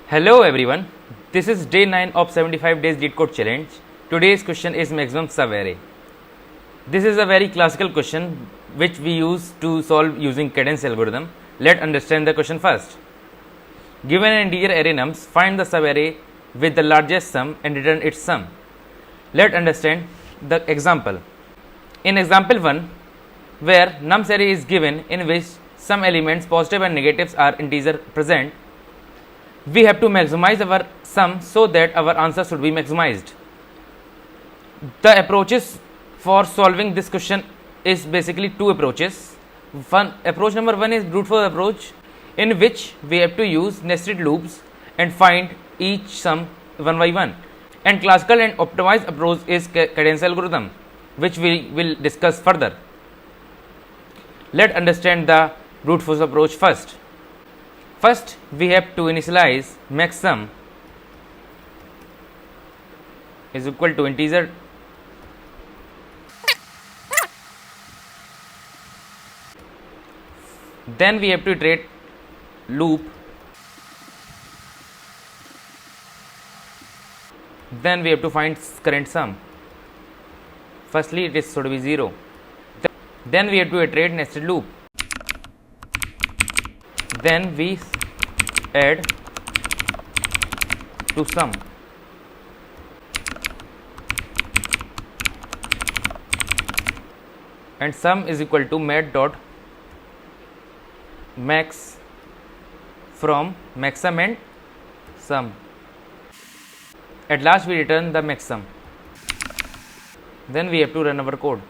Hello everyone, this is day 9 of 75 days LeetCode challenge. Today's question is maximum subarray. This is a very classical question which we use to solve using cadence algorithm. Let's understand the question first. Given an integer array nums, find the subarray with the largest sum and return its sum. Let's understand the example. In example 1, where nums array is given in which some elements positive and negatives are integer present, we have to maximize our sum so that our answer should be maximized. The approaches for solving this question is basically two approaches. Approach number 1 is brute force approach, in which we have to use nested loops and find each sum one by one. And classical and optimized approach is cadence algorithm, which we will discuss further. Let's understand the brute force approach first. First, we have to initialize max sum is equal to integer then we have to iterate loop, then we have to find current sum. Firstly, it should be 0, then we have to iterate nested loop, then we add to sum, and sum is equal to mat dot max from maxsum and sum. At last we return the maxsum. Then we have to run our code.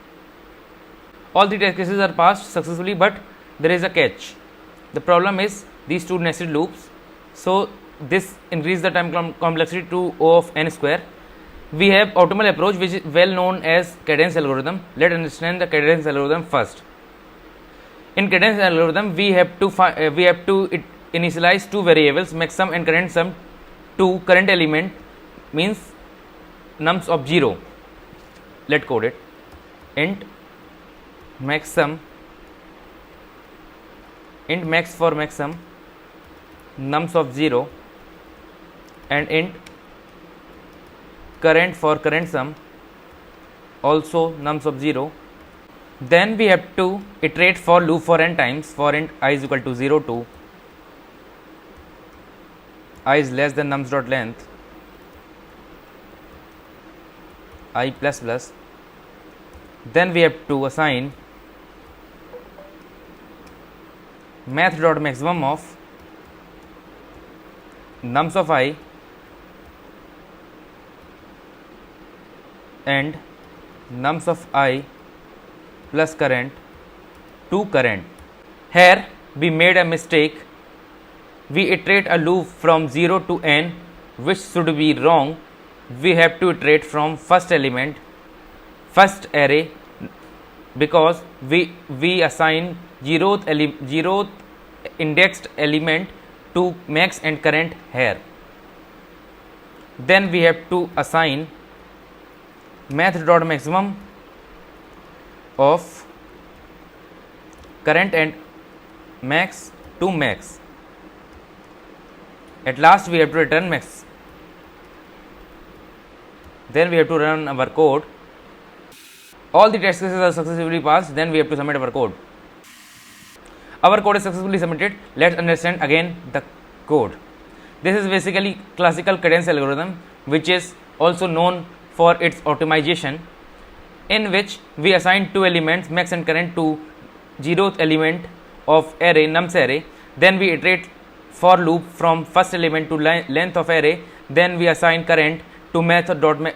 All the test cases are passed successfully, but there is a catch. The problem is these two nested loops, so this increases the time complexity to O of n square. We have optimal approach, which is well known as cadence algorithm. Let's understand the cadence algorithm first. In cadence algorithm, we have to initialize two variables, maxsum and current sum, to current element means nums of 0. Let's code it. Int maxsum, int max for maxsum, nums of 0, and int current for current sum, also nums of 0. Then we have to iterate for loop for n times. For int I is equal to 0 to I is less than nums dot length I plus plus. Then we have to assign math dot maximum of nums of I and nums of I plus current to current. Here we made a mistake. We iterate a loop from 0 to n, which should be wrong. We have to iterate from first element, first array, because we assign zeroth indexed element to max and current here. Then we have to assign math dot maximum of current and max to max. At last we have to return max. Then we have to run our code. All the test cases are successfully passed. Then we have to submit our code. Our code is successfully submitted. Let's understand again the code. This is basically classical cadence algorithm, which is also known for its optimization, in which we assign two elements, max and current, to 0th element of array, nums array. Then we iterate for loop from first element to length of array. Then we assign current to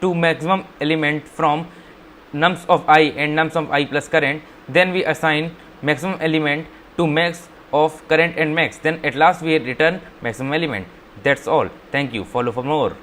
to maximum element from nums of I and nums of I plus current. Then we assign maximum element to max of current and max. Then at last we return maximum element. That's all. Thank you. Follow for more.